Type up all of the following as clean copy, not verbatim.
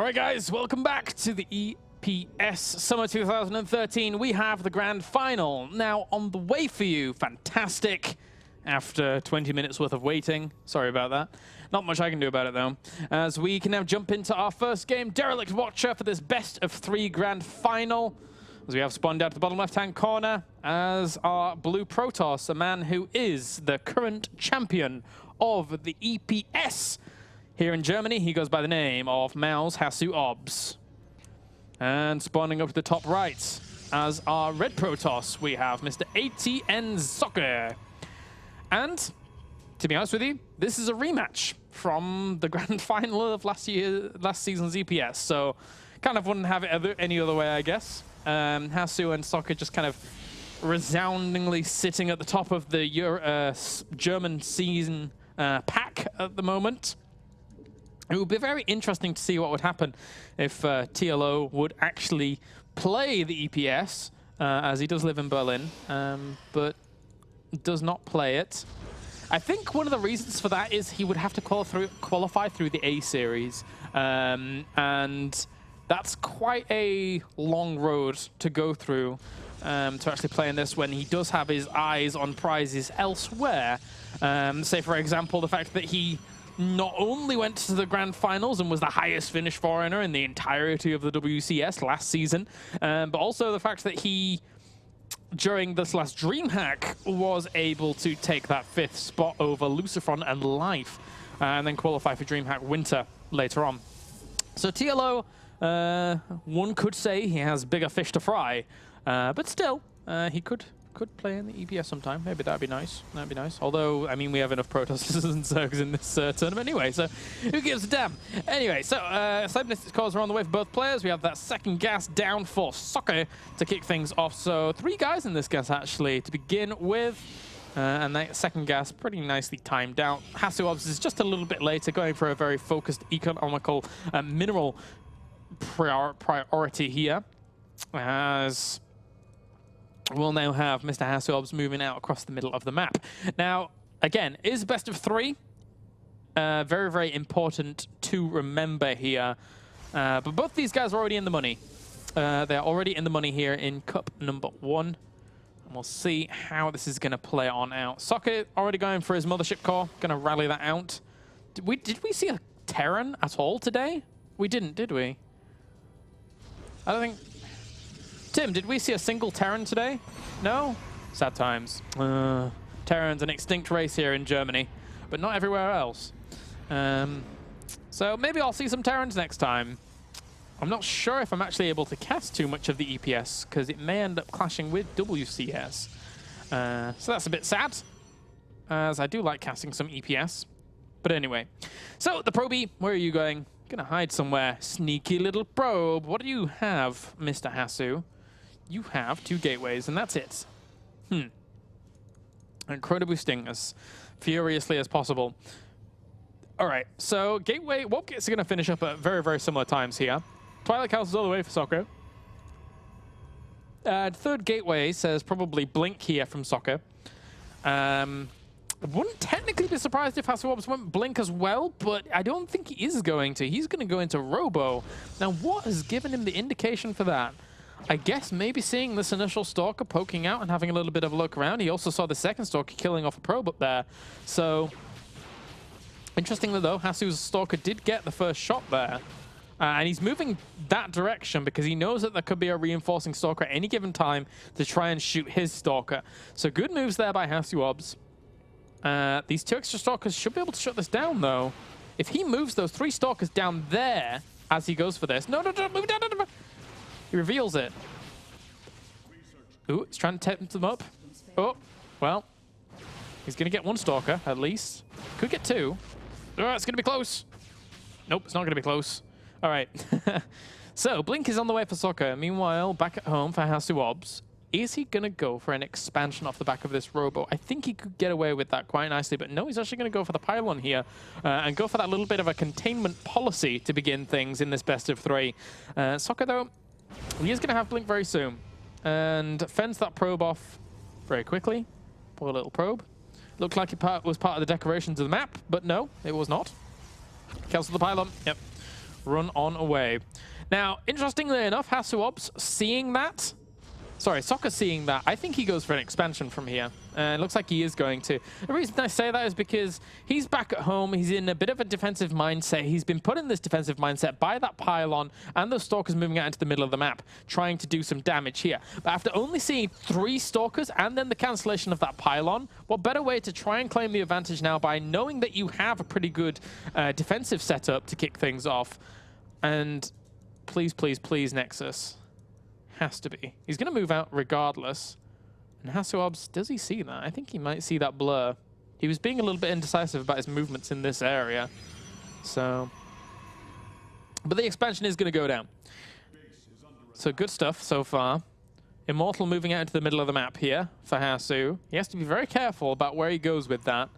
All right, guys, welcome back to the EPS Summer 2013. We have the grand final now on the way for you. Fantastic. After 20 minutes worth of waiting. Sorry about that. Not much I can do about it, though. As we can now jump into our first game, Derelict Watcher, for this best of 3 grand final. As we have spawned out to the bottom left-hand corner as our blue Protoss, a man who is the current champion of the EPS. Here in Germany, he goes by the name of HasuObs. And spawning up to the top right as our red Protoss, we have Mr. ATN Socke. And, to be honest with you, this is a rematch from the grand final of last season's EPS. So, kind of wouldn't have it any other way, I guess. Hasu and Socke just kind of resoundingly sitting at the top of the German season pack at the moment. It would be very interesting to see what would happen if TLO would actually play the EPS, as he does live in Berlin, but does not play it. I think one of the reasons for that is he would have to qualify through the A series, and that's quite a long road to go through to actually play in this when he does have his eyes on prizes elsewhere. Say, for example, the fact that he not only went to the grand finals and was the highest finished foreigner in the entirety of the WCS last season, but also the fact that he, during this last DreamHack, was able to take that 5th spot over Lucifron and Life, and then qualify for DreamHack Winter later on. So TLO, one could say he has bigger fish to fry, but still, he could play in the EPS sometime. Maybe that'd be nice. That'd be niss. Although, I mean, we have enough Protosses and Zergs in this tournament anyway, so who gives a damn? Anyway, so Cybernetic cores are on the way for both players. We have that second gas down for Socke to kick things off. So 3 guys in this gas, actually, to begin with. And that second gas pretty nicely timed out. HasuObs is just a little bit later, going for a very focused economical mineral priority here. As we'll now have Mr. HasuObs moving out across the middle of the map. Now, again, is best of 3. Very, very important to remember here. But both these guys are already in the money. They're already in the money here in Cup number 1. And we'll see how this is going to play on out. Socke already going for his Mothership core. Going to rally that out. Did we see a Terran at all today? We didn't, did we? I don't think... Tim, did we see a single Terran today? No? Sad times. Terran's an extinct race here in Germany, but not everywhere else. So maybe I'll see some Terrans next time. I'm not sure if I'm actually able to cast too much of the EPS, because it may end up clashing with WCS. So that's a bit sad, as I do like casting some EPS. But anyway. So, the Probie, where are you going? Gonna hide somewhere. Sneaky little probe. What do you have, Mr. Hasu? You have 2 gateways, and that's it. Incredibly boosting as furiously as possible. All right, so gateway, warp gates are going to finish up at very, very similar times here. Twilight Council's all the way for Socke. 3rd gateway says probably Blink here from Socke. I wouldn't technically be surprised if HasuObs went Blink as well, but I don't think he is going to. He's going to go into Robo. Now, what has given him the indication for that? I guess maybe seeing this initial Stalker poking out and having a little bit of a look around. He also saw the second Stalker killing off a probe up there. So, interestingly though, Hasu's Stalker did get the first shot there. And he's moving that direction because he knows that there could be a reinforcing Stalker at any given time to try and shoot his Stalker. So good moves there by HasuObs. These 2 extra Stalkers should be able to shut this down though. If he moves those 3 Stalkers down there as he goes for this. No, move down. He reveals it. Ooh, he's trying to tempt them up. Oh, well. He's going to get 1 Stalker, at least. Could get 2. Oh, it's going to be close. Nope, it's not going to be close. All right. So, Blink is on the way for Socke. Meanwhile, back at home for HasuObs. Is he going to go for an expansion off the back of this Robo? I think he could get away with that quite nicely, but no, he's actually going to go for the pylon here and go for that little bit of a containment policy to begin things in this best of 3. Socke, though, he is going to have Blink very soon and fends that probe off very quickly. Poor little probe. Looked like it was part of the decorations of the map, but no, it was not. Cancel the pylon. Yep. run on away. Now, interestingly enough, HasuObs seeing that, sorry, Socke seeing that, I think he goes for an expansion from here. It looks like he is going to. The reason I say that is because he's back at home. He's in a bit of a defensive mindset. He's been put in this defensive mindset by that pylon and those stalkers moving out into the middle of the map, trying to do some damage here. But after only seeing 3 stalkers and then the cancellation of that pylon, what better way to try and claim the advantage now by knowing that you have a pretty good defensive setup to kick things off. And please, please, please, Nexus. Has to be. He's going to move out regardless. And HasuObs, does he see that? I think he might see that blur. He was being a little bit indecisive about his movements in this area. So, but the expansion is going to go down. So good stuff so far. Immortal moving out into the middle of the map here for Hasu. He has to be very careful about where he goes with that,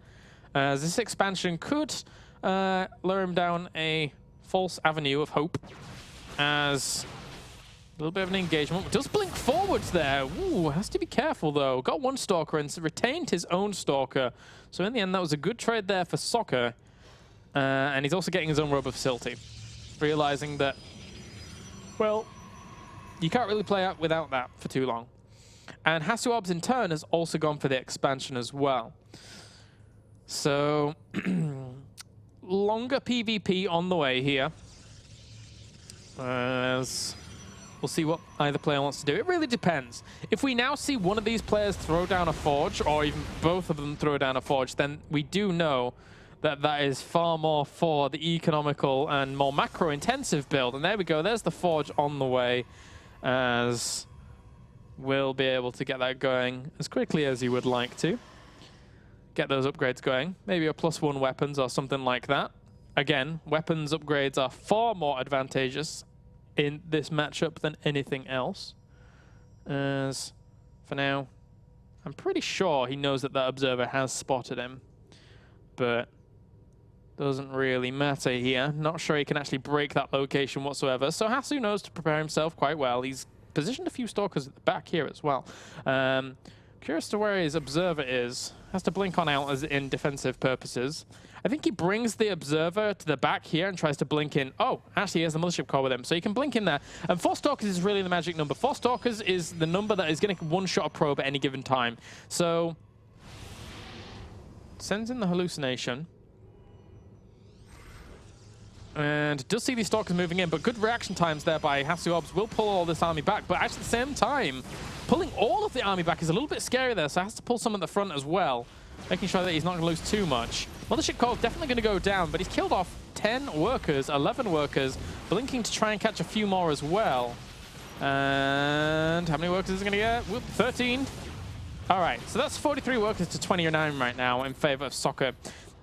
as this expansion could lure him down a false avenue of hope, as a little bit of an engagement. Does blink forwards there. Ooh, has to be careful though. Got 1 stalker and retained his own stalker. So in the end, that was a good trade there for Socke. And he's also getting his own robe of facility. Realizing that, well, you can't really play out without that for too long. And HasuObs in turn has also gone for the expansion as well. So longer PvP on the way here. As we'll see what either player wants to do. It really depends. If we now see one of these players throw down a forge, or even both of them throw down a forge, then we do know that that is far more for the economical and more macro-intensive build. And there we go. There's the forge on the way, as we'll be able to get that going as quickly as you would like to. Get those upgrades going. Maybe a +1 weapons or something like that. Again, weapons upgrades are far more advantageous in this matchup than anything else. As for now, I'm pretty sure he knows that that observer has spotted him, but doesn't really matter here. Not sure he can actually break that location whatsoever. So Hasu knows to prepare himself quite well. He's positioned a few stalkers at the back here as well. Curious to where his observer is. Has to blink on out as in defensive purposes. I think he brings the observer to the back here and tries to blink in. Oh, actually he has the mothership core with him, so he can blink in there. And 4 stalkers is really the magic number. 4 stalkers is the number that is going to one-shot a probe at any given time. So sends in the hallucination. And does see these stalkers moving in, but good reaction times there by HasuObs will pull all this army back. But actually at the same time, pulling all of the army back is a little bit scary there, so has to pull some at the front as well, making sure that he's not going to lose too much. Mothership core definitely going to go down, but he's killed off 10 workers, 11 workers, blinking to try and catch a few more as well. And how many workers is he going to get? Whoop, 13. All right, so that's 43 workers to 29 right now in favor of Socke.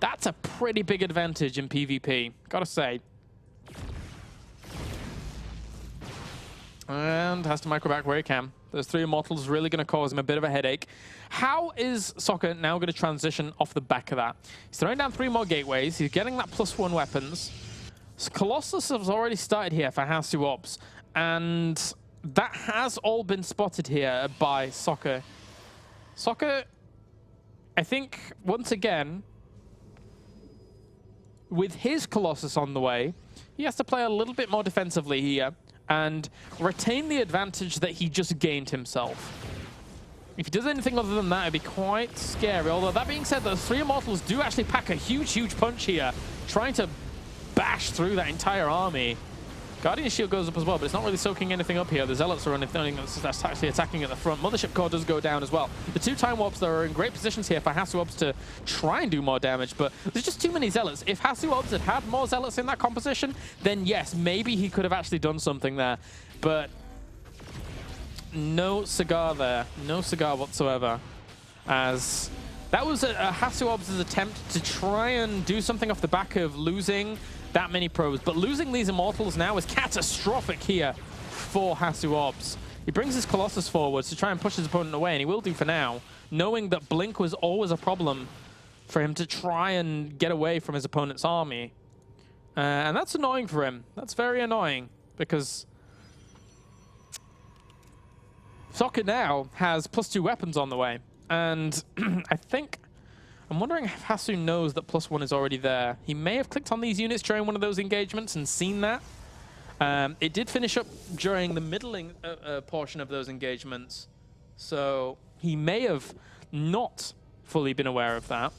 That's a pretty big advantage in PvP, gotta say. And has to micro back where he can. Those 3 immortals really going to cause him a bit of a headache. How is Socke now going to transition off the back of that? He's throwing down 3 more gateways. He's getting that +1 weapons. So Colossus has already started here for HasuObs. And that has all been spotted here by Socke. Socke, I think, once again, with his Colossus on the way, he has to play a little bit more defensively here and retain the advantage that he just gained himself. If he does anything other than that, it'd be quite scary. Although, that being said, those 3 immortals do actually pack a huge, huge punch here, trying to bash through that entire army. Guardian Shield goes up as well, but it's not really soaking anything up here. The Zealots are anything that's actually attacking at the front. Mothership core does go down as well. The 2 Time Warps, though, are in great positions here for HasuObs to try and do more damage, but there's just too many Zealots. If HasuObs had had more Zealots in that composition, then yes, maybe he could have actually done something there. But no cigar there. No cigar whatsoever. As that was a HasuObs' attempt to try and do something off the back of losing that many probes, but losing these immortals now is catastrophic here for HasuObs. He brings his Colossus forwards to try and push his opponent away, and he will do for now, knowing that blink was always a problem for him to try and get away from his opponent's army. And that's annoying for him. That's very annoying, because Socke now has +2 weapons on the way, and I think I'm wondering if Hasu knows that +1 is already there. He may have clicked on these units during one of those engagements and seen that. It did finish up during the middling portion of those engagements. So he may have not fully been aware of that.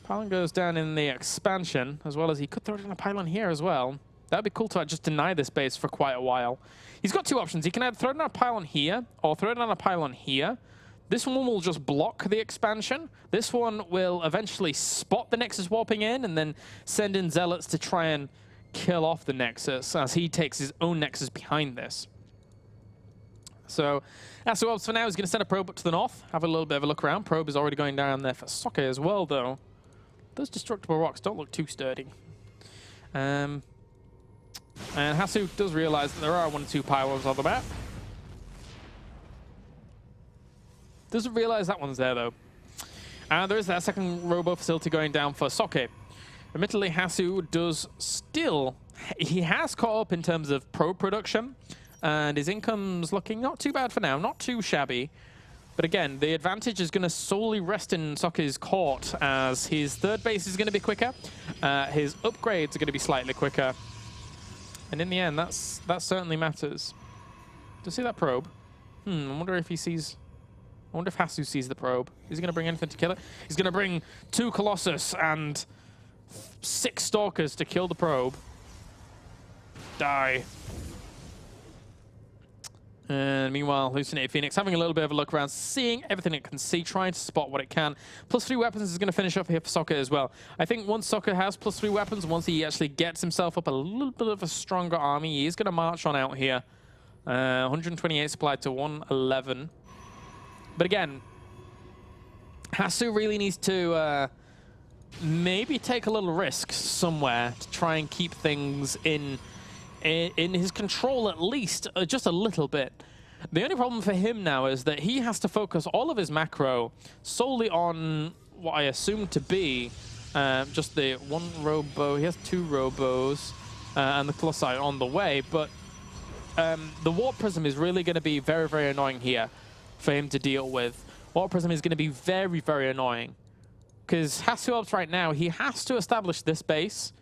Pylon goes down in the expansion, as well as he could throw down a pylon here as well. That'd be cool to just deny this base for quite a while. He's got two options. He can either throw down a pylon here, or throw down a pylon here. This one will just block the expansion. This one will eventually spot the Nexus warping in, and then send in Zealots to try and kill off the Nexus, as he takes his own Nexus behind this. So, HasuObs for now is going to send a probe up to the north, have a little bit of a look around. Probe is already going down there for Socke as well, though. Those destructible rocks don't look too sturdy. And Hasu does realize that there are 1 or 2 pylons on the map. Doesn't realize that one's there, though. And there is that second robo facility going down for Socke. Admittedly, Hasu does still... He has caught up in terms of probe production, and his income's looking not too bad for now, not too shabby. But again, the advantage is going to solely rest in Socke's court, as his third base is going to be quicker, his upgrades are going to be slightly quicker, and in the end, that certainly matters. Do you see that probe? I wonder if he sees... I wonder if Hasu sees the probe. Is he going to bring anything to kill it? He's going to bring 2 Colossus and 6 Stalkers to kill the probe. Die. And meanwhile, Hallucinated Phoenix having a little bit of a look around, seeing everything it can see, trying to spot what it can. +3 weapons is going to finish up here for Socke as well. I think once Socke has +3 weapons, once he actually gets himself up a little bit of a stronger army, he is going to march on out here. 128 supplied to 111. But again, Hasu really needs to maybe take a little risk somewhere to try and keep things in his control, at least just a little bit. The only problem for him now is that he has to focus all of his macro solely on what I assume to be just the 1 robo. He has 2 robos and the Colossi on the way, but the Warp Prism is really going to be very, very annoying here for him to deal with. Warp Prism is going to be very, very annoying. Because HasuObs right now, he has to establish this base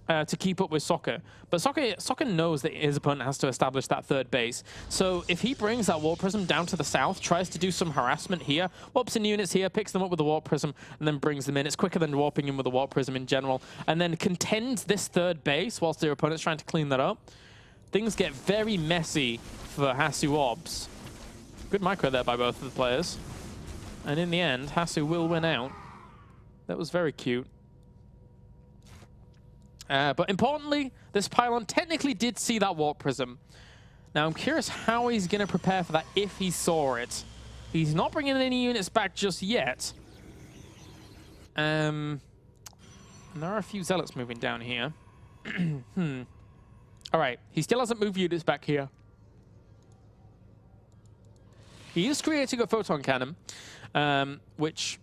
to keep up with Socke. But Socke knows that his opponent has to establish that third base. So if he brings that Warp Prism down to the south, tries to do some harassment here, warps in units here, picks them up with the Warp Prism, and then brings them in. It's quicker than warping in with the Warp Prism in general. And then contends this third base whilst their opponent's trying to clean that up. Things get very messy for HasuObs. Good micro there by both of the players. And in the end, Hasu will win out. That was very cute. But importantly, this pylon technically did see that Warp Prism. Now, I'm curious how he's going to prepare for that if he saw it. He's not bringing any units back just yet. And there are a few Zealots moving down here. All right, he still hasn't moved units back here. He is creating a photon cannon, which,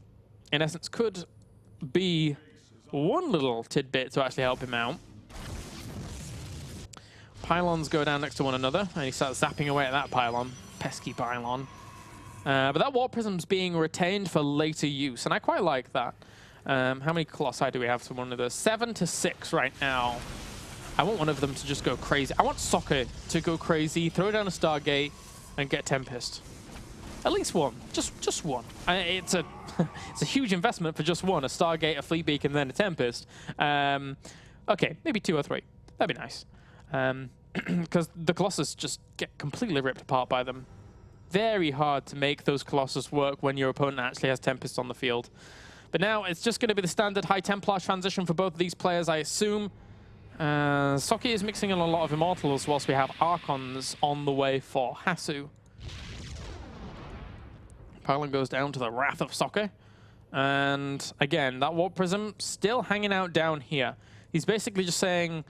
in essence, could be one little tidbit to actually help him out. Pylons go down next to one another, and he starts zapping away at that pylon. Pesky pylon. But that Warp Prism's being retained for later use, and I quite like that. How many Colossi do we have to one of those? 7 to 6 right now. I want one of them to just go crazy. I want Socke to go crazy, throw down a Stargate, and get Tempest. At least one, just one. It's a it's a huge investment for just one, a Stargate, a Fleet Beacon, then a Tempest. Okay, maybe 2 or 3. That'd be nice. Because the Colossus just get completely ripped apart by them. Very hard to make those Colossus work when your opponent actually has Tempest on the field. But now it's just going to be the standard High Templar transition for both of these players, I assume. Socke is mixing in a lot of Immortals whilst we have Archons on the way for Hasu. Pylon goes down to the Wrath of Socke. And again, that Warp Prism still hanging out down here. He's basically just saying,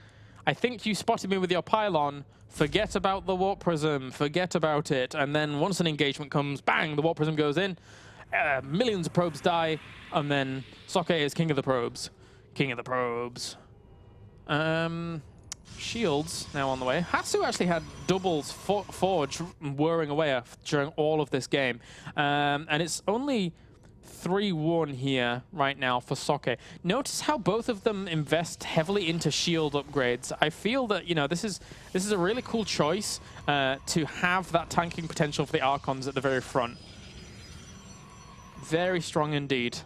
I think you spotted me with your Pylon, forget about the Warp Prism, forget about it. And then once an engagement comes, bang, the Warp Prism goes in, millions of probes die, and then Socke is king of the probes. King of the probes. Shields now on the way. Hasu actually had doubles Forge whirring away during all of this game. And it's only 3-1 here right now for Socke. Notice how both of them invest heavily into shield upgrades. I feel that, you know, this is a really cool choice to have that tanking potential for the Archons at the very front. Very strong indeed.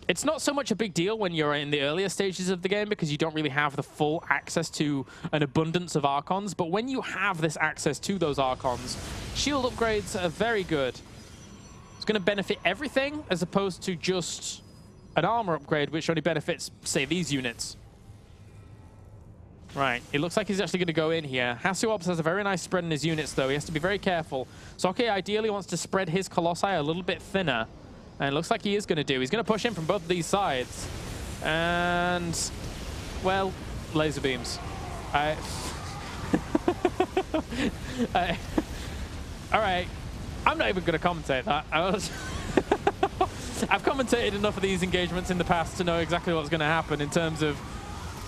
It's not so much a big deal when you're in the earlier stages of the game because you don't really have the full access to an abundance of Archons, but when you have this access to those Archons, shield upgrades are very good. It's going to benefit everything as opposed to just an armor upgrade, which only benefits, say, these units. Right, it looks like he's actually going to go in here. HasuObs has a very nice spread in his units, though. He has to be very careful. Socke ideally wants to spread his Colossi a little bit thinner. And it looks like he is going to do. He's going to push in from both of these sides. And, well, laser beams. All right. I'm not even going to commentate that. I've commentated enough of these engagements in the past to know exactly what's going to happen in terms of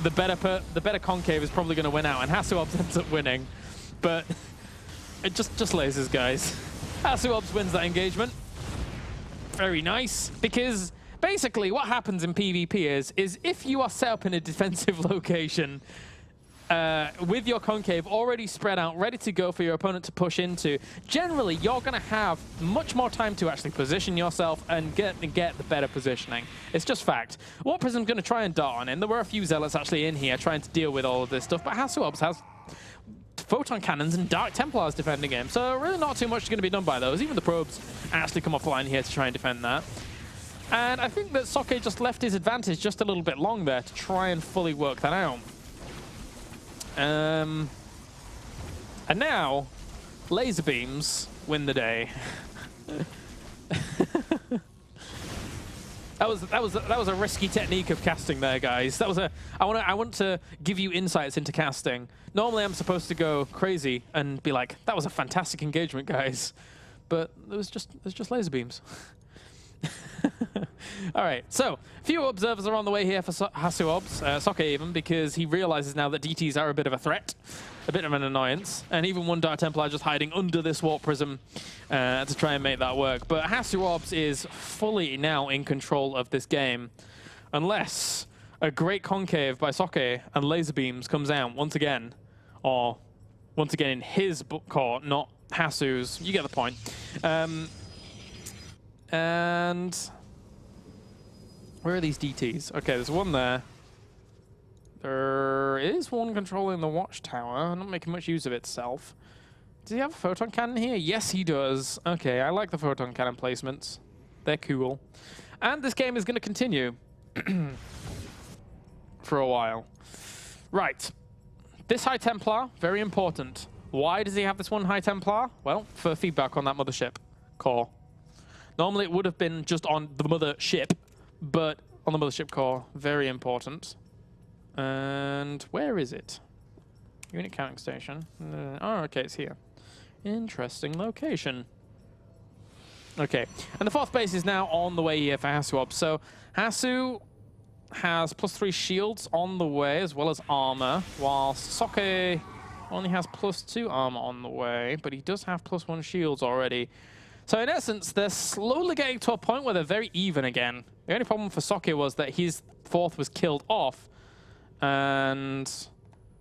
the better concave is probably going to win out, and HasuObs ends up winning. But it just lasers, guys. HasuObs wins that engagement. Very nice, because basically what happens in PvP is if you are set up in a defensive location with your concave already spread out, ready to go for your opponent to push into, generally you're going to have much more time to actually position yourself and get the better positioning. It's just fact. Warp Prism's going to try and dart on in. There were a few Zealots actually in here trying to deal with all of this stuff, but HasuObs has Photon Cannons and Dark Templars defending him, so really not too much is going to be done by those. Even the probes actually come offline here to try and defend that. And I think that Socke just left his advantage just a little bit long there to try and fully work that out. And now, laser beams win the day. That was a risky technique of casting there, guys. I want to give you insights into casting. Normally, I'm supposed to go crazy and be like, "That was a fantastic engagement, guys," but it was just laser beams. All right, so a few observers are on the way here for HasuObs, Socke even, because he realizes now that DTs are a bit of a threat, a bit of an annoyance, and even one Dark Templar just hiding under this Warp Prism to try and make that work. But HasuObs is fully now in control of this game, unless a great concave by Socke and laser beams comes out once again, or once again in his court, not Hasu's. You get the point. And where are these DTs? Okay, there's one there. There is one controlling the watchtower, not making much use of itself. Does he have a photon cannon here? Yes, he does. Okay, I like the photon cannon placements. They're cool. And this game is going to continue for a while. Right. This High Templar, very important. Why does he have this one High Templar? Well, for feedback on that mothership core. Normally it would have been just on the mothership, but on the mothership core, very important. And where is it? Unit counting station. Oh, okay, it's here. Interesting location. Okay, and the fourth base is now on the way here for HasuObs. So Hasu has +3 shields on the way, as well as armor, whilst Socke only has +2 armor on the way, but he does have +1 shields already. So in essence, they're slowly getting to a point where they're very even again. The only problem for Socke was that his fourth was killed off. And,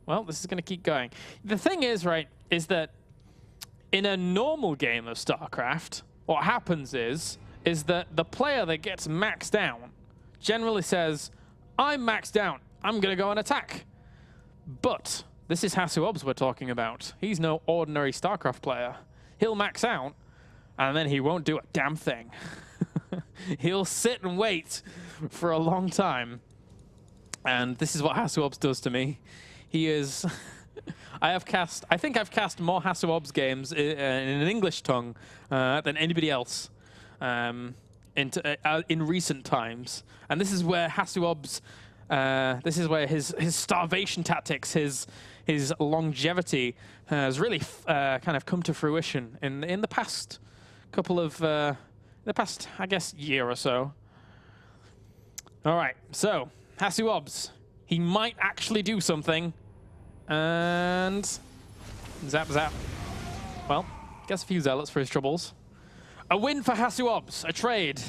well, this is going to keep going. The thing is, right, is that in a normal game of StarCraft, what happens is that the player that gets maxed out generally says, I'm maxed out, I'm going to go and attack. But this is HasuObs we're talking about. He's no ordinary StarCraft player. He'll max out, and then he won't do a damn thing. He'll sit and wait for a long time. And this is what HasuObs does to me. He is... I think I've cast more HasuObs games in an English tongue than anybody else in recent times. And this is where HasuObs, this is where his starvation tactics, his longevity has really kind of come to fruition in the past couple of, I guess, year or so. All right, so HasuObs, he might actually do something. And zap, zap. Well, gets a few zealots for his troubles. A win for HasuObs, a trade.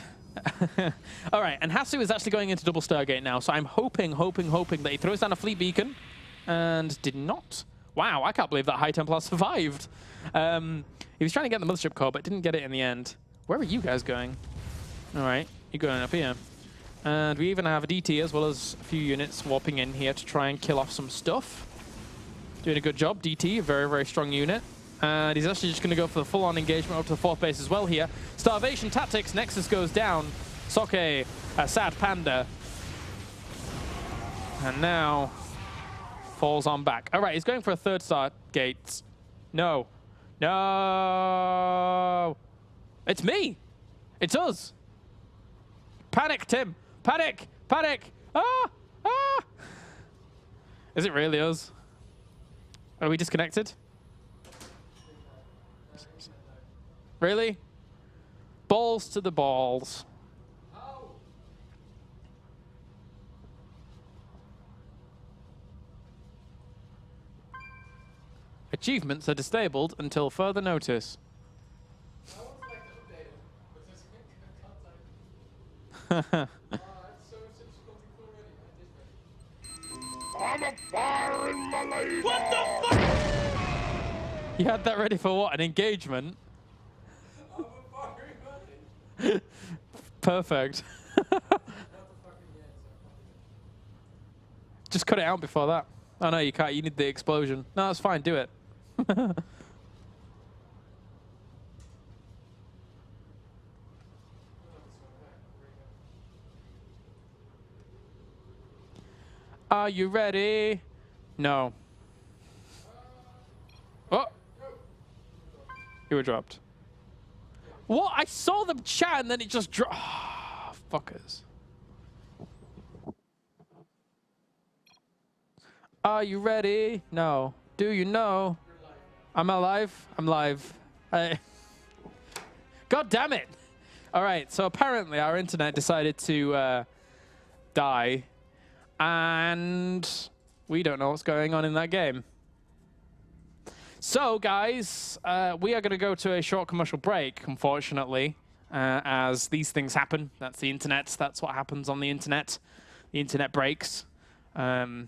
All right, and Hasu is actually going into double Stargate now, so I'm hoping that he throws down a fleet beacon, and did not. Wow, I can't believe that High Templar survived. He was trying to get the Mothership core, but didn't get it in the end. Where are you guys going? All right, you're going up here. And we even have a DT as well as a few units warping in here to try and kill off some stuff. Doing a good job, DT, a very strong unit. And he's actually just going to go for the full-on engagement up to the 4th base as well here. Starvation Tactics, Nexus goes down. Socke, a sad panda. And now falls on back. All right, he's going for a 3rd Stargate. No. No! It's me! It's us! Panic, Tim! Panic! Panic! Ah! Ah! Is it really us? Are we disconnected? Really? Balls to the balls. Achievements are disabled until further notice. I'm a fire in my lady. What the fuck? You had that ready for what? An engagement? I'm a fire in my lady. Perfect. Just cut it out before that. Oh no, you can't. You need the explosion. No, that's fine. Do it. Are you ready? No. Oh! You were dropped. What? I saw them chat and then it just dropped. Oh, fuckers. Are you ready? No. Do you know? I'm alive? I'm live. God damn it! Alright, so apparently our internet decided to die. And we don't know what's going on in that game. So, guys, we are going to go to a short commercial break, unfortunately, as these things happen. That's the internet. That's what happens on the internet. The internet breaks after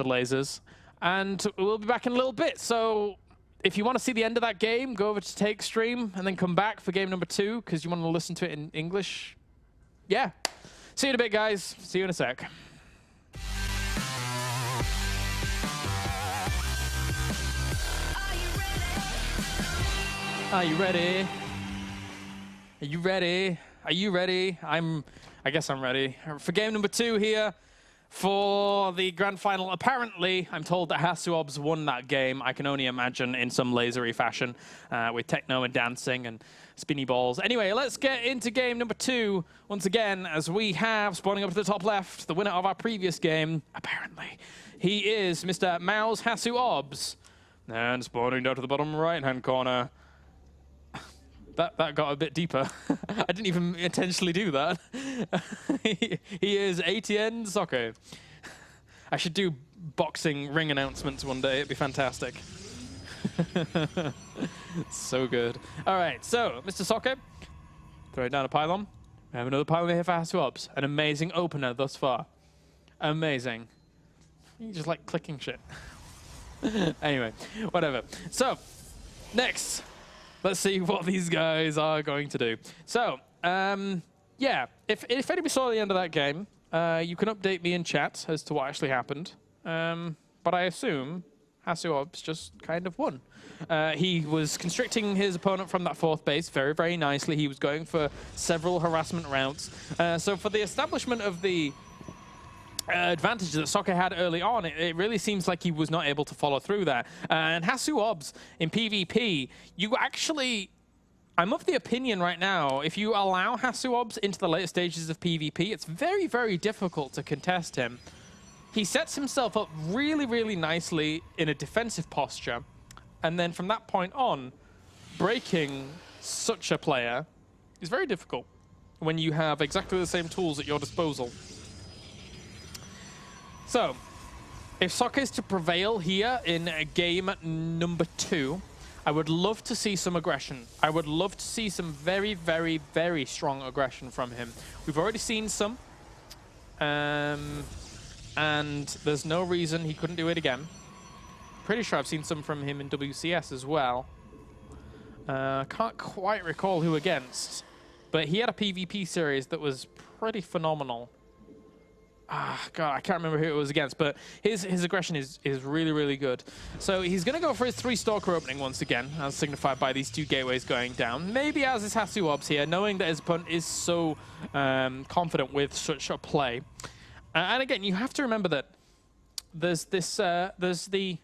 lasers. And we'll be back in a little bit. So, if you want to see the end of that game, go over to Take Stream and then come back for game number 2 because you want to listen to it in English. Yeah. See you in a bit, guys. See you in a sec. Are you ready? Are you ready? Are you ready? I guess I'm ready. For game number 2 here for the grand final. Apparently, I'm told that HasuObs won that game. I can only imagine in some lasery fashion with techno and dancing and spinny balls. Anyway, let's get into game number 2 once again as we have, spawning up to the top left, the winner of our previous game, apparently. He is Mr. Mao's HasuObs. And spawning down to the bottom right-hand corner. That got a bit deeper. I didn't even intentionally do that. He is ATN Socke. I should do boxing ring announcements one day. It'd be fantastic. So good. All right, so Mr. Socke, throwing down a pylon. We have another pylon here for HasuObs. An amazing opener thus far. Amazing. You just like clicking shit. Anyway, whatever. So, next. Let's see what these guys are going to do. So, yeah, if anybody saw the end of that game, you can update me in chat as to what actually happened. But I assume HasuObs just kind of won. He was constricting his opponent from that 4th base very nicely. He was going for several harassment routes. So for the establishment of the advantage that Socke had early on, it really seems like he was not able to follow through that. And HasuObs in PvP, you actually, I'm of the opinion right now, if you allow HasuObs into the later stages of PvP, it's very difficult to contest him. He sets himself up really nicely in a defensive posture, and then from that point on, breaking such a player is very difficult when you have exactly the same tools at your disposal. So, if Socke is to prevail here in game number 2, I would love to see some aggression. I would love to see some very, very, very strong aggression from him. We've already seen some. And there's no reason he couldn't do it again. Pretty sure I've seen some from him in WCS as well. Can't quite recall who against. But he had a PvP series that was pretty phenomenal. God, I can't remember who it was against, but his aggression is really, really good. So he's going to go for his 3 Stalker opening once again, as signified by these 2 gateways going down. Maybe as his HasuObs here, knowing that his opponent is so confident with such a play. And again, you have to remember that there's the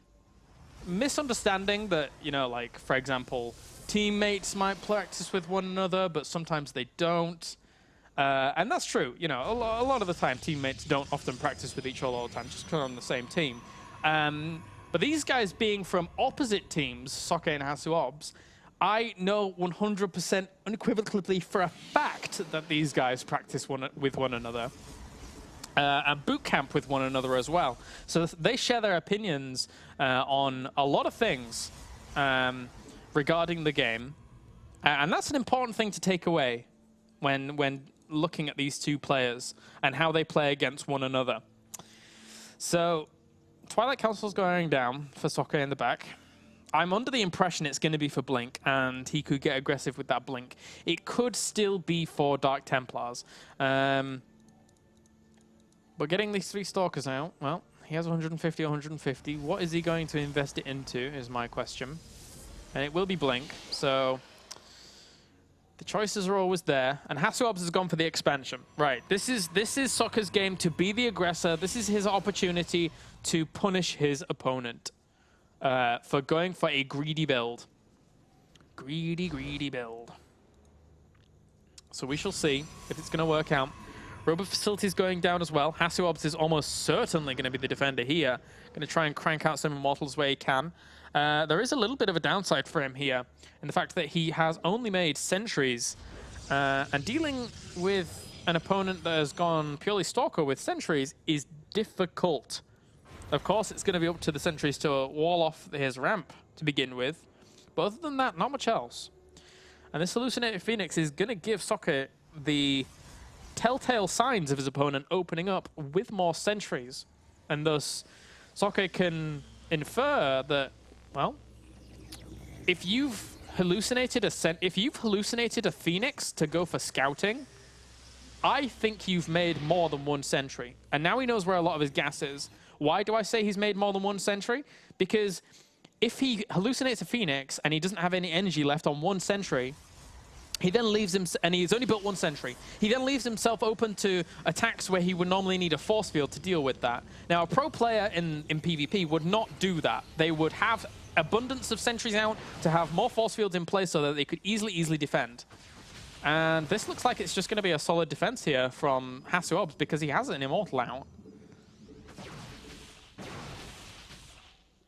misunderstanding that, you know, like, for example, teammates might practice with one another, but sometimes they don't. And that's true. You know, a lot of the time, teammates don't often practice with each other all the time, just because they're on the same team. But these guys being from opposite teams, Socke and HasuObs, I know 100% unequivocally for a fact that these guys practice with one another. And boot camp with one another as well. So they share their opinions on a lot of things regarding the game. And that's an important thing to take away when looking at these 2 players and how they play against one another. So Twilight Council's going down for Socke in the back. I'm under the impression it's going to be for Blink, and he could get aggressive with that Blink. It could still be for Dark Templars. But getting these 3 Stalkers out, well, he has 150, 150. What is he going to invest it into is my question. And it will be Blink, so the choices are always there. And HasuObs has gone for the expansion. Right, this is Socke's game to be the aggressor. This is his opportunity to punish his opponent for going for a greedy build. Greedy, greedy build. So we shall see if it's going to work out. Robot Facility's going down as well. HasuObs is almost certainly going to be the defender here. Going to try and crank out some Immortals where he can. There is a little bit of a downside for him here in the fact that he has only made sentries. And dealing with an opponent that has gone purely Stalker with sentries is difficult. Of course, it's going to be up to the sentries to wall off his ramp to begin with. But other than that, not much else. And this Hallucinated Phoenix is going to give Socke the telltale signs of his opponent opening up with more sentries. And thus, Socke can infer that, well, if you've hallucinated a Phoenix to go for scouting, I think you've made more than 1 sentry. And now he knows where a lot of his gas is. Why do I say he's made more than 1 sentry? Because if he hallucinates a Phoenix and he doesn't have any energy left on 1 sentry, he then leaves him, and he's only built 1 sentry. He then leaves himself open to attacks where he would normally need a force field to deal with that. Now, a pro player in PvP would not do that. They would have abundance of sentries out to have more force fields in place so that they could easily defend. And this looks like it's just going to be a solid defense here from HasuObs because he has an Immortal out.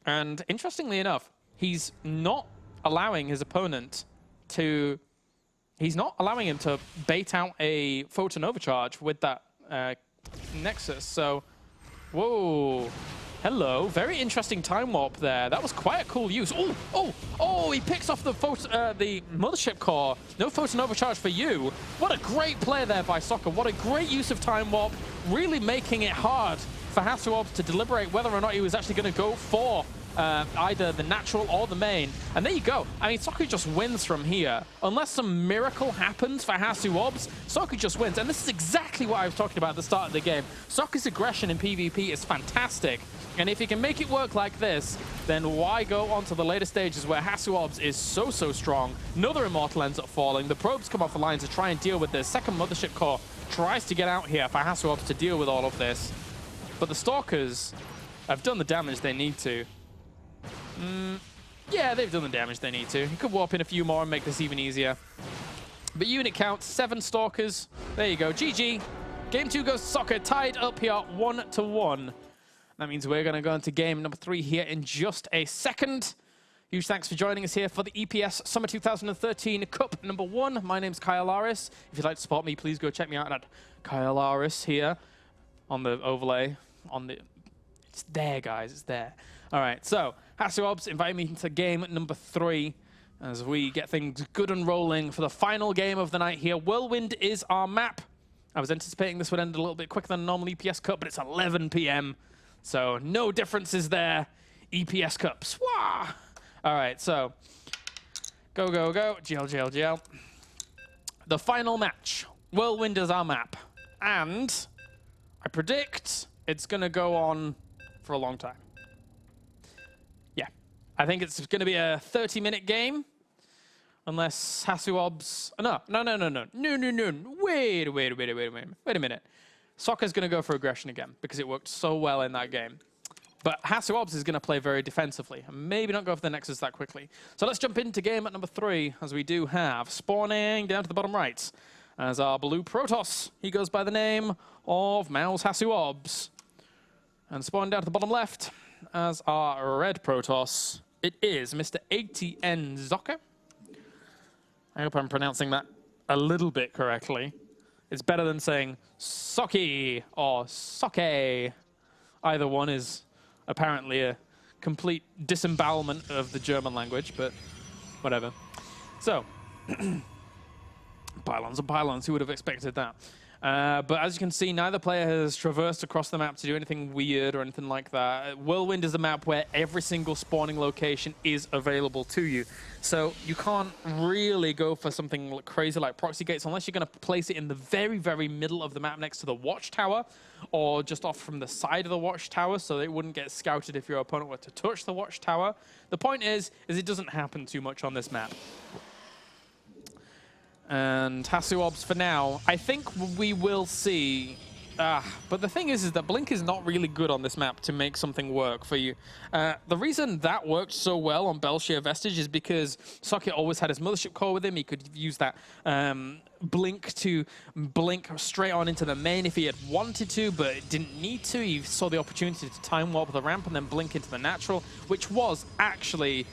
And interestingly enough, he's not allowing his opponent to... He's not allowing him to bait out a Photon Overcharge with that Nexus. So, whoa. Hello. Very interesting time warp there. That was quite a cool use. Oh, he picks off the Mothership Core. No Photon Overcharge for you. What a great play there by Socke. What a great use of time warp. Really making it hard for HasuObs to deliberate whether or not he was actually going to go for either the natural or the main. And there you go. I mean, Socke just wins from here. Unless some miracle happens for HasuObs, Socke just wins. And this is exactly what I was talking about at the start of the game. Socke's aggression in PvP is fantastic. And if he can make it work like this, then why go on to the later stages where HasuObs is so strong? Another Immortal ends up falling. The probes come off the line to try and deal with this. Second Mothership Core tries to get out here for HasuObs to deal with all of this. But the Stalkers have done the damage they need to. Yeah, they've done the damage they need to. He could warp in a few more and make this even easier. But unit count, 7 Stalkers. There you go. GG. Game 2 goes to Socke, tied up here 1-1. That means we're going to go into game number 3 here in just a second. Huge thanks for joining us here for the EPS Summer 2013 Cup number 1. My name's Kyle Aris. If you'd like to support me, please go check me out at Kyle Aris here on the overlay. It's there, guys. It's there. All right, so HasuObs invited me into game number 3. as we get things good and rolling for the final game of the night here. Whirlwind is our map. I was anticipating this would end a little bit quicker than a normal EPS Cup, but it's 11 p.m. So no differences there. EPS Cup. Swah! All right, so go, go, go. GL, GL, GL. The final match. Whirlwind is our map. And I predict it's going to go on for a long time. Yeah. I think it's going to be a 30-minute game. Unless HasuObs... No. Wait a minute. Socke's going to go for aggression again because it worked so well in that game. But HasuObs is going to play very defensively and maybe not go for the Nexus that quickly. So let's jump into game at number 3, as we do have spawning down to the bottom right as our blue Protoss. He goes by the name of Mouse HasuObs. And spawn down to the bottom left as our red Protoss. It is Mr. ATN Socke. I hope I'm pronouncing that a little bit correctly. It's better than saying Socke or Socke. Either one is apparently a complete disembowelment of the German language, but whatever. So, pylons and pylons, who would have expected that? But as you can see, neither player has traversed across the map to do anything weird or anything like that. Whirlwind is a map where every single spawning location is available to you. So you can't really go for something crazy like proxy gates unless you're going to place it in the very, very middle of the map next to the watchtower or just off from the side of the watchtower so it wouldn't get scouted if your opponent were to touch the watchtower. The point is it doesn't happen too much on this map. And HasuObs for now, I think we will see. But the thing is that Blink is not really good on this map to make something work for you. The reason that worked so well on Belshire Vestige is because Socke always had his mothership core with him. He could use that blink to blink straight on into the main if he had wanted to, but didn't need to. He saw the opportunity to time warp the ramp and then blink into the natural, which was actually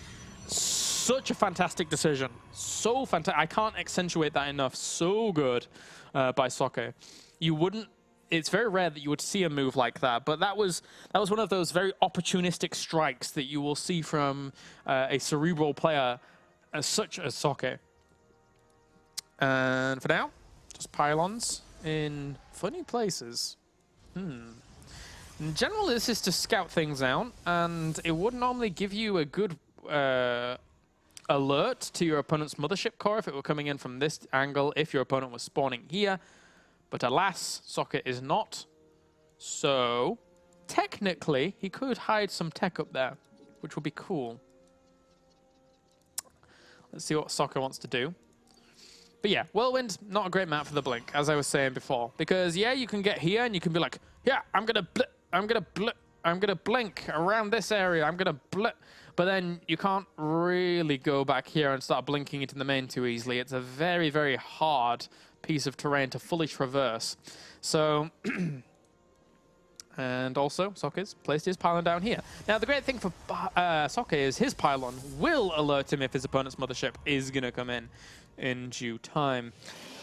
such a fantastic decision. So fantastic. I can't accentuate that enough. So good by Socke. You wouldn't... It's very rare that you would see a move like that, but that was one of those very opportunistic strikes that you will see from a cerebral player such as Socke. And for now, just pylons in funny places. In general, this is to scout things out, and it would normally give you a good alert to your opponent's mothership core if it were coming in from this angle, if your opponent was spawning here. But alas, Socke is not. So, technically, he could hide some tech up there, which would be cool. Let's see what Socke wants to do. But yeah, Whirlwind, not a great map for the blink, as I was saying before. Because, yeah, you can get here and you can be like, yeah, I'm going to blink around this area. I'm going to blip. But then you can't really go back here and start blinking into the main too easily. It's a very, very hard piece of terrain to fully traverse. So, and also, Socke's placed his pylon down here. Now, the great thing for Socke is his pylon will alert him if his opponent's mothership is going to come in due time.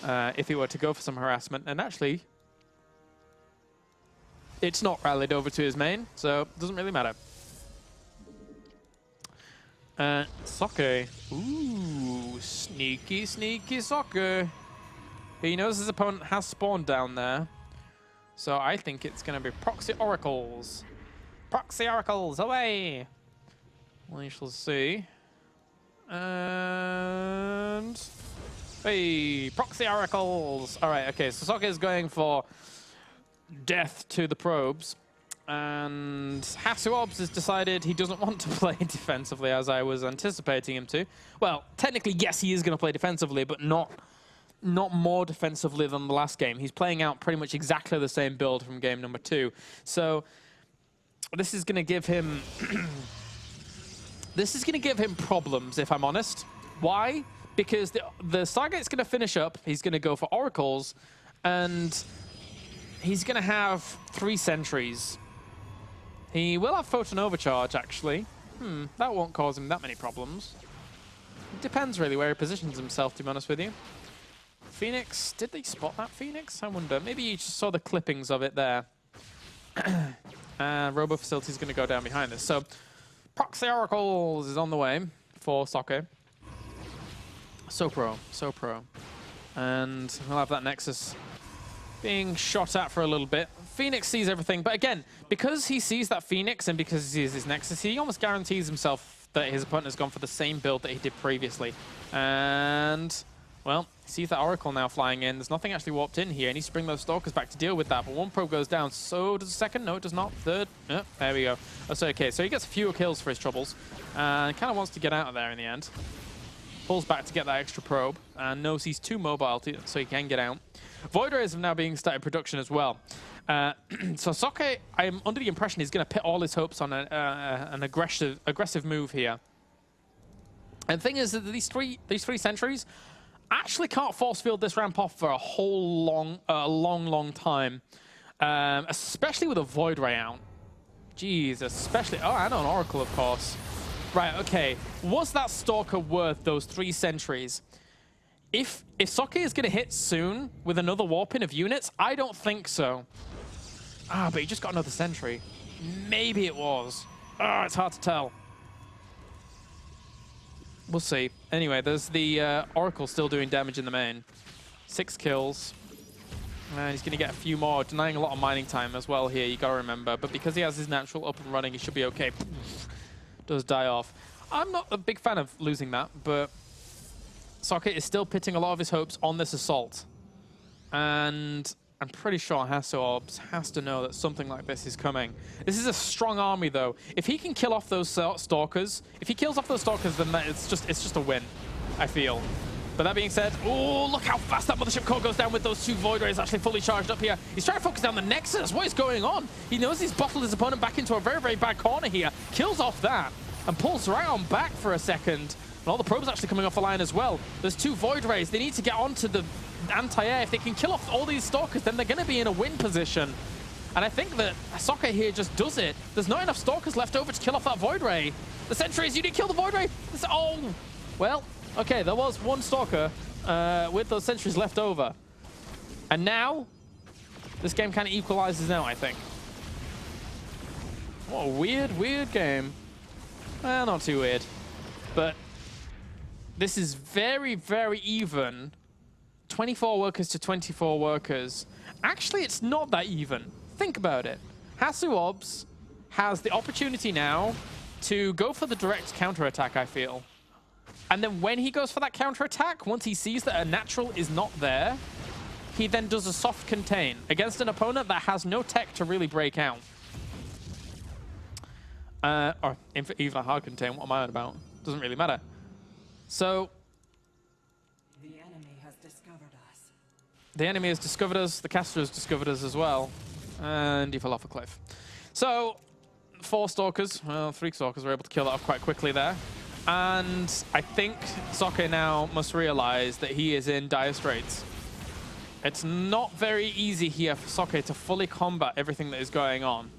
If he were to go for some harassment. And actually, it's not rallied over to his main, so it doesn't really matter. Socke. Ooh, sneaky, sneaky Socke. He knows his opponent has spawned down there. So I think it's going to be Proxy Oracles. Proxy Oracles, away! We shall see. And... hey, Proxy Oracles! Alright, okay, so Socke is going for death to the probes. And HasuObs has decided he doesn't want to play defensively as I was anticipating him to. Well, technically, yes, he is going to play defensively, but not more defensively than the last game. He's playing out pretty much exactly the same build from game number 2. So this is going to give him problems, if I'm honest. Why? Because the Stargate's going to finish up. He's going to go for Oracles, and he's going to have 3 sentries. He will have Photon Overcharge, actually. That won't cause him that many problems. It depends, really, where he positions himself, to be honest with you. Phoenix, did they spot that Phoenix? I wonder. Maybe you just saw the clippings of it there. Robo Facility is going to go down behind this. So, Proxy Oracles is on the way for Socke. So pro, so pro. And we'll have that Nexus being shot at for a little bit. Phoenix sees everything, but again, because he sees that Phoenix and because he sees his Nexus, he almost guarantees himself that his opponent has gone for the same build that he did previously. And, well, he sees that Oracle now flying in. There's nothing actually warped in here. He needs to bring those Stalkers back to deal with that, but one probe goes down. So does the second? No, it does not. Third? Oh, there we go. That's okay. So he gets fewer kills for his troubles and kind of wants to get out of there in the end. Pulls back to get that extra probe and knows he's too mobile so he can get out. Void Rays have now being started production as well. So Socke, I'm under the impression he's going to put all his hopes on an aggressive move here. And the thing is that these three sentries actually can't force field this ramp off for a whole long time, especially with a Void Ray out. Jeez, especially. Oh, and an Oracle, of course. Right, okay. Was that Stalker worth those 3 sentries? If Socke is going to hit soon with another warping of units, I don't think so. Ah, but he just got another sentry. Maybe it was. Ah, it's hard to tell. We'll see. Anyway, there's the Oracle still doing damage in the main. 6 kills. And he's going to get a few more, denying a lot of mining time as well here, you got to remember. But because he has his natural up and running, he should be okay. Does die off. I'm not a big fan of losing that, but Socke is still pitting a lot of his hopes on this assault. And I'm pretty sure HasuObs has to know that something like this is coming. This is a strong army, though. If he can kill off those Stalkers, if he kills off those Stalkers, then it's just a win, I feel. But that being said, oh, look how fast that Mothership Core goes down with those 2 Void Rays actually fully charged up here. He's trying to focus down the Nexus. What is going on? He knows he's bottled his opponent back into a very, very bad corner here. Kills off that and pulls right on back for a second. And all the probes actually coming off the line as well. There's 2 Void Rays. They need to get onto the anti-air. If they can kill off all these Stalkers, then they're going to be in a win position. And I think that Socke here just does it. There's not enough Stalkers left over to kill off that Void Ray. The sentries, you didn't kill the Void Ray. Oh, well, okay, there was 1 Stalker with those sentries left over. And now, this game kind of equalizes now, I think. What a weird game. Well, not too weird. But this is very, very even. 24 workers to 24 workers. Actually, it's not that even. Think about it. HasuObs has the opportunity now to go for the direct counterattack, I feel. And then when he goes for that counterattack, once he sees that a natural is not there, he then does a soft contain against an opponent that has no tech to really break out. Or even a hard contain, what am I on about? Doesn't really matter. So the enemy has discovered us. The enemy has discovered us, the caster has discovered us as well. And he fell off a cliff. So 4 Stalkers, well, 3 Stalkers were able to kill that off quite quickly there. And I think Socke now must realize that he is in dire straits. It's not very easy here for Socke to fully combat everything that is going on.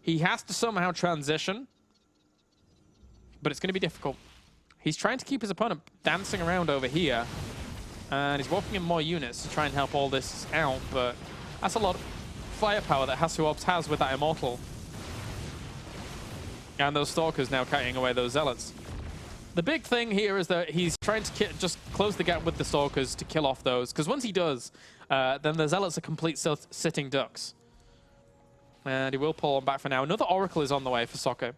He has to somehow transition, but it's going to be difficult. He's trying to keep his opponent dancing around over here, and he's walking in more units to try and help all this out, but that's a lot of firepower that HasuObs has with that Immortal. And those Stalkers now carrying away those Zealots. The big thing here is that he's trying to just close the gap with the Stalkers to kill off those, because once he does, then the Zealots are complete sitting ducks. And he will pull on back for now. Another Oracle is on the way for Socke.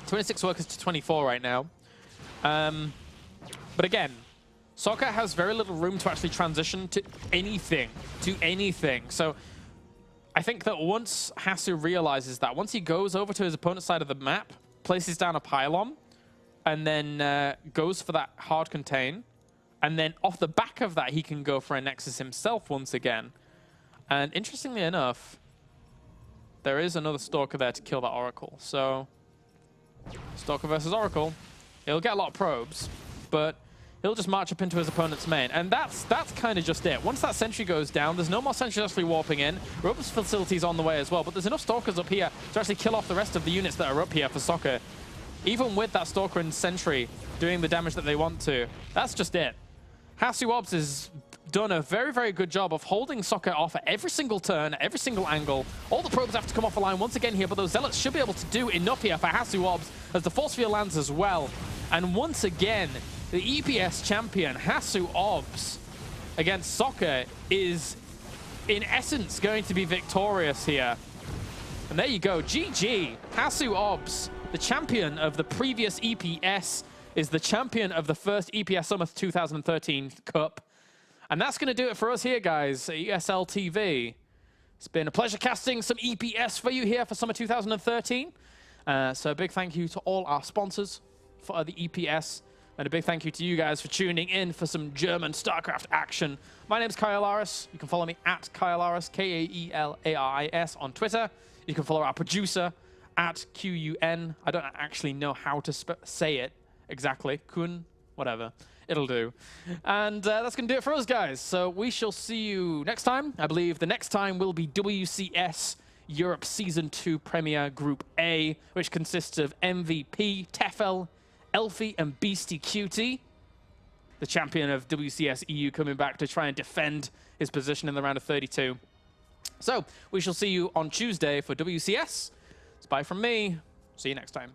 26 workers to 24 right now. But again, Socke has very little room to actually transition to anything. So I think that once Hasu realizes that, once he goes over to his opponent's side of the map, places down a pylon, and then goes for that hard contain, and then off the back of that, he can go for a Nexus himself once again. And interestingly enough, there is another Stalker there to kill that Oracle. So Stalker versus Oracle. He'll get a lot of probes, but he'll just march up into his opponent's main. And that's kind of just it. Once that sentry goes down, there's no more sentries actually warping in. Robust facilities on the way as well, but there's enough Stalkers up here to actually kill off the rest of the units that are up here for Socke. Even with that Stalker and sentry doing the damage that they want to. That's just it. HasuObs has done a very, very good job of holding Socke off at every single turn, at every single angle. All the probes have to come off the line once again here, but those Zealots should be able to do enough here for HasuObs as the force field lands as well. And once again, the EPS champion, HasuObs, against Socke is, in essence, going to be victorious here. And there you go, GG. HasuObs, the champion of the previous EPS, is the champion of the first EPS Summer 2013 Cup. And that's going to do it for us here, guys, at ESL TV. It's been a pleasure casting some EPS for you here for Summer 2013. So a big thank you to all our sponsors for the EPS. And a big thank you to you guys for tuning in for some German StarCraft action. My name's Kaelaris. You can follow me at Kaelaris, Kaelaris on Twitter. You can follow our producer at QUN. I don't actually know how to say it exactly. Kun, whatever. It'll do. And that's going to do it for us, guys. So we shall see you next time. I believe the next time will be WCS Europe Season 2 Premier Group A, which consists of MVP, Tefel, Elfie, and Beastie Cutie. The champion of WCS EU coming back to try and defend his position in the round of 32. So we shall see you on Tuesday for WCS. It's bye from me. See you next time.